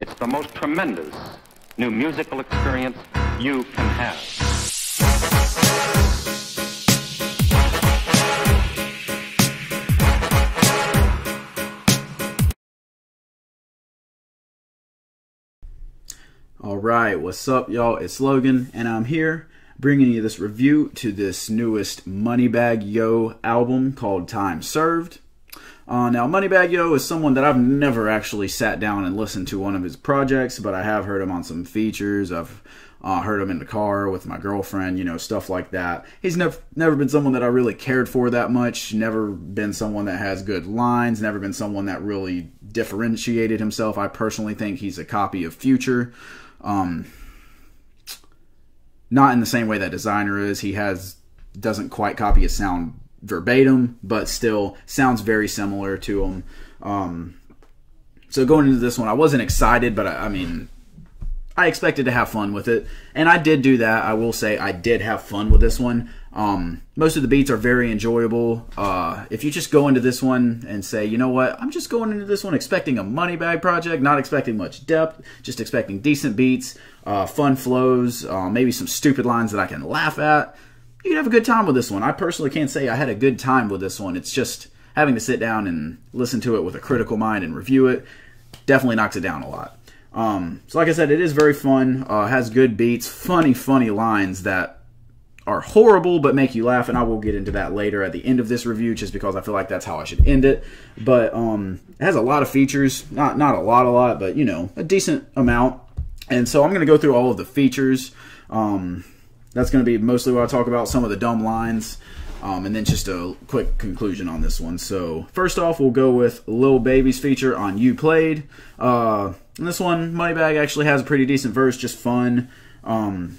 It's the most tremendous new musical experience you can have. Alright, what's up y'all? It's Logan, and I'm here bringing you this review to this newest Moneybagg Yo album called Time Served. Now, Moneybagg Yo is someone that I've never actually sat down and listened to one of his projects, but I have heard him on some features. I've heard him in the car with my girlfriend, you know, stuff like that. He's never been someone that I really cared for that much, never been someone that has good lines, never been someone that really differentiated himself. I personally think he's a copy of Future. Not in the same way that Designer is. He doesn't quite copy his sound verbatim, but still sounds very similar to him. So going into this one, I wasn't excited, but I mean, I expected to have fun with it, and I did do that. I will say I did have fun with this one. Most of the beats are very enjoyable. If you just go into this one and say, you know what, I'm just going into this one expecting a Moneybagg project, not expecting much depth, just expecting decent beats, fun flows, maybe some stupid lines that I can laugh at, you can have a good time with this one. I personally can't say I had a good time with this one. It's just having to sit down and listen to it with a critical mind and review it definitely knocks it down a lot. So like I said, it is very fun, has good beats, funny lines that are horrible but make you laugh, and I will get into that later at the end of this review just because I feel like that's how I should end it. But it has a lot of features, not a lot, but you know, a decent amount. And so I'm going to go through all of the features. That's going to be mostly what I talk about, some of the dumb lines, and then just a quick conclusion on this one. So first off, we'll go with Lil Baby's feature on You Played. In this one, Moneybagg actually has a pretty decent verse, just fun. And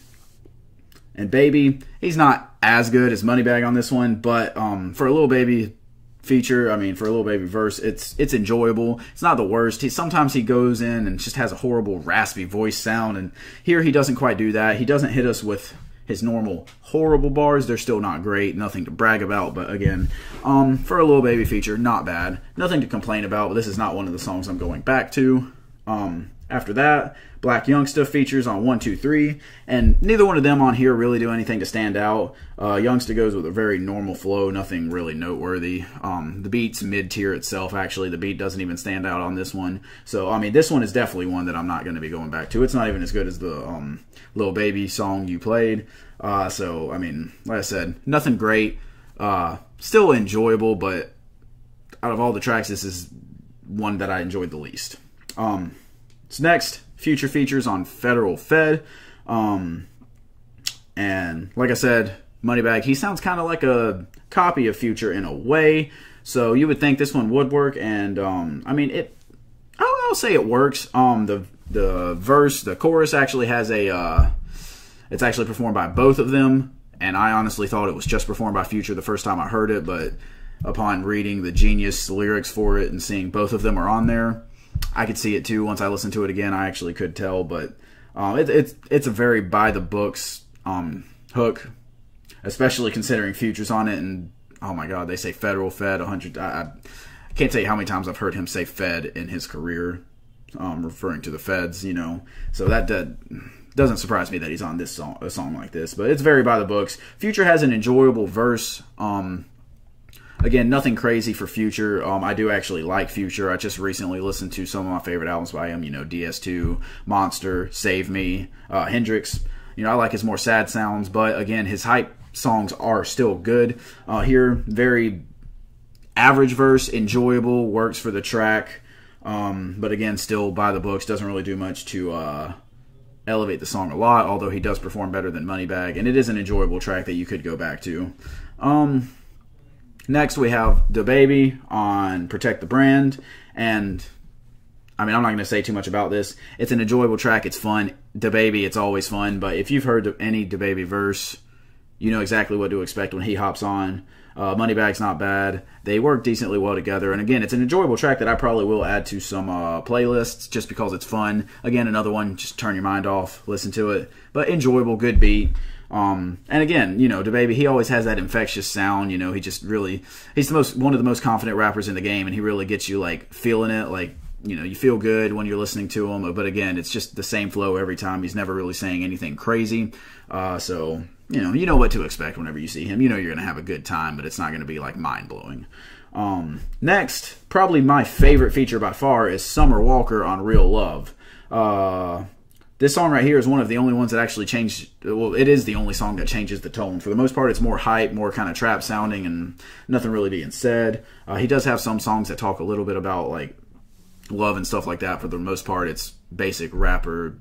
Baby, he's not as good as Moneybagg on this one, but for a Lil Baby feature, I mean, for a Lil Baby verse, it's enjoyable. It's not the worst. Sometimes he goes in and just has a horrible raspy voice sound, and here he doesn't quite do that. He doesn't hit us with his normal horrible bars. They're still not great, nothing to brag about, but again, for a Lil Baby feature, not bad. Nothing to complain about, but this is not one of the songs I'm going back to. After that, Black Youngsta features on 1, 2, 3, and neither one of them on here really do anything to stand out. Youngsta goes with a very normal flow, nothing really noteworthy. The beat's mid-tier itself, actually. The beat doesn't even stand out on this one. So, I mean, this one is definitely one that I'm not going to be going back to. It's not even as good as the Lil Baby song You Played. So, I mean, like I said, nothing great. Still enjoyable, but out of all the tracks, this is one that I enjoyed the least. So next, Future features on Federal Fed. And like I said, Moneybagg, he sounds kind of like a copy of Future in a way. So you would think this one would work, and I mean, I'll say it works. The verse, the chorus actually has it's actually performed by both of them, and I honestly thought it was just performed by Future the first time I heard it, but upon reading the Genius lyrics for it and seeing both of them are on there, I could see it too. Once I listened to it again, I actually could tell, but it's a very by the books hook, especially considering Future's on it, and oh my god, they say Federal Fed 100. I can't tell you how many times I've heard him say Fed in his career, referring to the feds, you know. So that doesn't surprise me that he's on a song like this, but it's very by the books. Future has an enjoyable verse. Again, nothing crazy for Future. I do actually like Future. I just recently listened to some of my favorite albums by him. You know, DS2, Monster, Save Me, Hendrix. You know, I like his more sad sounds, but again, his hype songs are still good. Here, very average verse, enjoyable, works for the track. But again, still by the books, doesn't really do much to elevate the song a lot, although he does perform better than Moneybagg, and it is an enjoyable track that you could go back to. Next, we have DaBaby on Protect the Brand, and I mean, I'm not going to say too much about this. It's an enjoyable track. It's fun. DaBaby, it's always fun, but if you've heard any DaBaby verse, you know exactly what to expect when he hops on. Moneybagg's not bad. They work decently well together, and again, it's an enjoyable track that I probably will add to some playlists just because it's fun. Again, another one, just turn your mind off, listen to it, but enjoyable, good beat. And again, you know, DaBaby, he always has that infectious sound. You know, he just really, he's one of the most confident rappers in the game, and he really gets you like feeling it, like you feel good when you're listening to him. But again, it's just the same flow every time. He's never really saying anything crazy. So, you know what to expect whenever you see him. You know you're going to have a good time, but it's not going to be like mind-blowing. Next, probably my favorite feature by far is Summer Walker on Real Love. This song right here is one of the only ones that actually changed. Well, it is the only song that changes the tone. For the most part, it's more hype, more kind of trap sounding, and nothing really being said. He does have some songs that talk a little bit about like love and stuff like that. For the most part, it's basic rapper.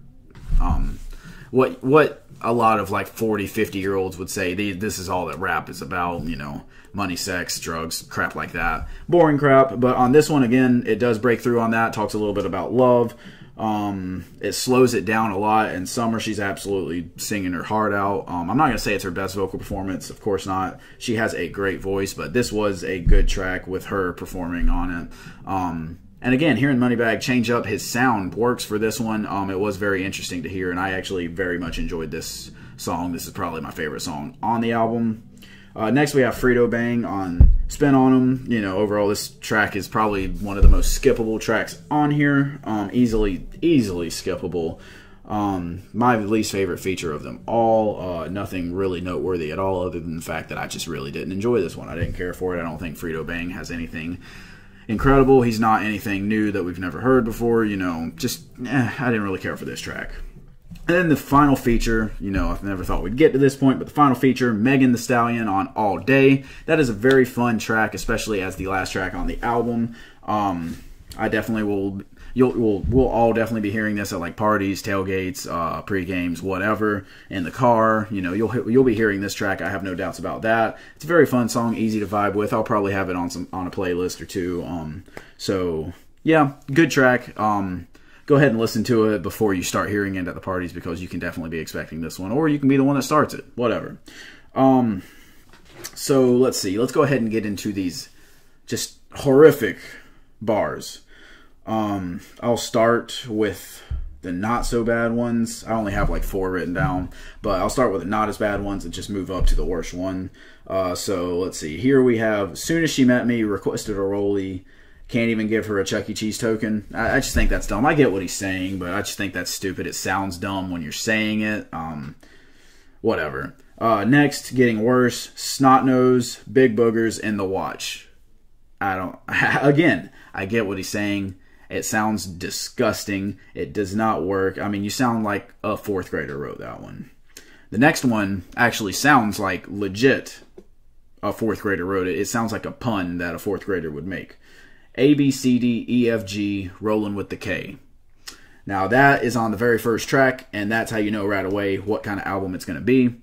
What a lot of like 40, 50-year-olds would say. This is all that rap is about. Money, sex, drugs, crap like that. Boring crap. But on this one, again, it does break through on that. Talks a little bit about love. It slows it down a lot, and Summer, she's absolutely singing her heart out. I'm not going to say it's her best vocal performance, of course not. She has a great voice, but this was a good track with her performing on it. And again, hearing Moneybagg change up his sound works for this one. It was very interesting to hear, and I actually very much enjoyed this song. This is probably my favorite song on the album. Next, we have Frito Bang on Spin on 'Em. Overall, this track is probably one of the most skippable tracks on here. Easily skippable. My least favorite feature of them all. Nothing really noteworthy at all, other than the fact that I just really didn't enjoy this one. I didn't care for it. I don't think Frito Bang has anything incredible. He's not anything new that we've never heard before. I didn't really care for this track. And then the final feature, I never thought we'd get to this point, but the final feature, Megan Thee Stallion on All Day. That is a very fun track, especially as the last track on the album. I definitely will. We'll all definitely be hearing this at like parties, tailgates, pre-games, whatever, in the car. You'll be hearing this track. I have no doubts about that. It's a very fun song, easy to vibe with. I'll probably have it on a playlist or two. So yeah, good track. Go ahead and listen to it before you start hearing it at the parties, because you can definitely be expecting this one, or you can be the one that starts it. Whatever. So let's see. Let's go ahead and get into these just horrific bars. I'll start with the not so bad ones. I only have like 4 written down, but I'll start with the not as bad ones and just move up to the worst one. So let's see. Here we have, soon as she met me, requested a rollie. Can't even give her a Chuck E. Cheese token. I just think that's dumb. I get what he's saying, but I just think that's stupid. It sounds dumb when you're saying it. Whatever. Next, getting worse. Snot nose, big boogers, and the watch. Again, I get what he's saying. It sounds disgusting. It does not work. I mean, you sound like a 4th grader wrote that one. The next one actually sounds like legit a 4th grader wrote it. It sounds like a pun that a 4th grader would make. A, B, C, D, E, F, G, rolling with the K. Now, that is on the very first track, and that's how you know right away what kind of album it's going to be.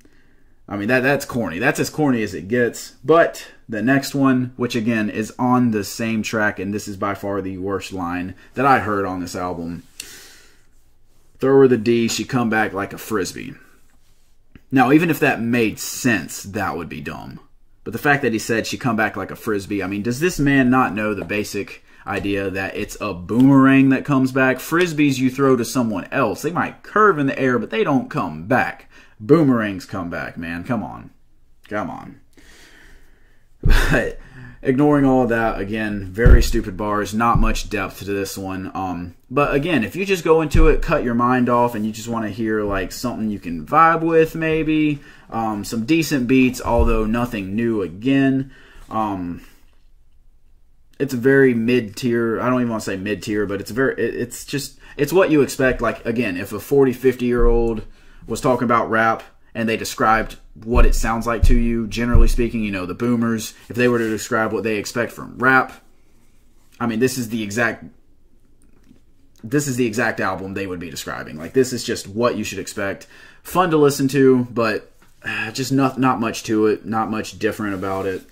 I mean, that's corny. That's as corny as it gets. But the next one, which again is on the same track, and this is by far the worst line that I heard on this album. Throw her the D, she come back like a frisbee. Now, even if that made sense, that would be dumb. But the fact that he said she come back like a frisbee, I mean, does this man not know the basic idea that it's a boomerang that comes back? Frisbees you throw to someone else. They might curve in the air, but they don't come back. Boomerangs come back, man. Come on. Come on. But ignoring all of that, again, very stupid bars. Not much depth to this one. But again, if you just go into it, cut your mind off, and you just want to hear like something you can vibe with, maybe some decent beats, although nothing new again. It's a very mid-tier. I don't even want to say mid-tier, but it's what you expect. Like, again, if a 40, 50-year-old was talking about rap and they described what it sounds like to you, generally speaking, the boomers, if they were to describe what they expect from rap, I mean, this is the exact album they would be describing. Like, this is just what you should expect. Fun to listen to, but just not much to it, not much different about it.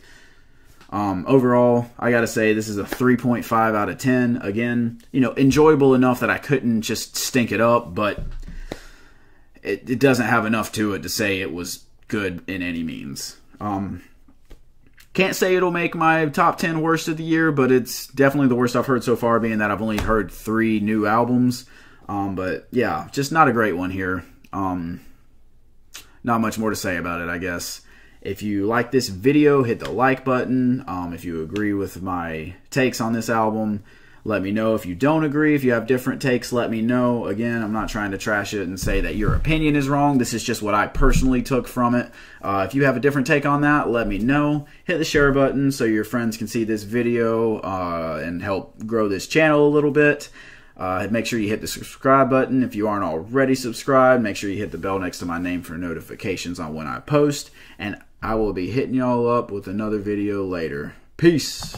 Overall, I gotta say this is a 3.5 out of 10. Again, enjoyable enough that I couldn't just stink it up, but it doesn't have enough to it to say it was good in any means. Can't say it'll make my top 10 worst of the year, but it's definitely the worst I've heard so far, being that I've only heard 3 new albums. But yeah, just not a great one here. Not much more to say about it, I guess. If you like this video, hit the like button. If you agree with my takes on this album, Let me know if you don't agree. If you have different takes, let me know. Again, I'm not trying to trash it and say that your opinion is wrong. This is just what I personally took from it. If you have a different take on that, let me know. Hit the share button so your friends can see this video and help grow this channel a little bit. Make sure you hit the subscribe button. If you aren't already subscribed, make sure you hit the bell next to my name for notifications on when I post. And I will be hitting y'all up with another video later. Peace.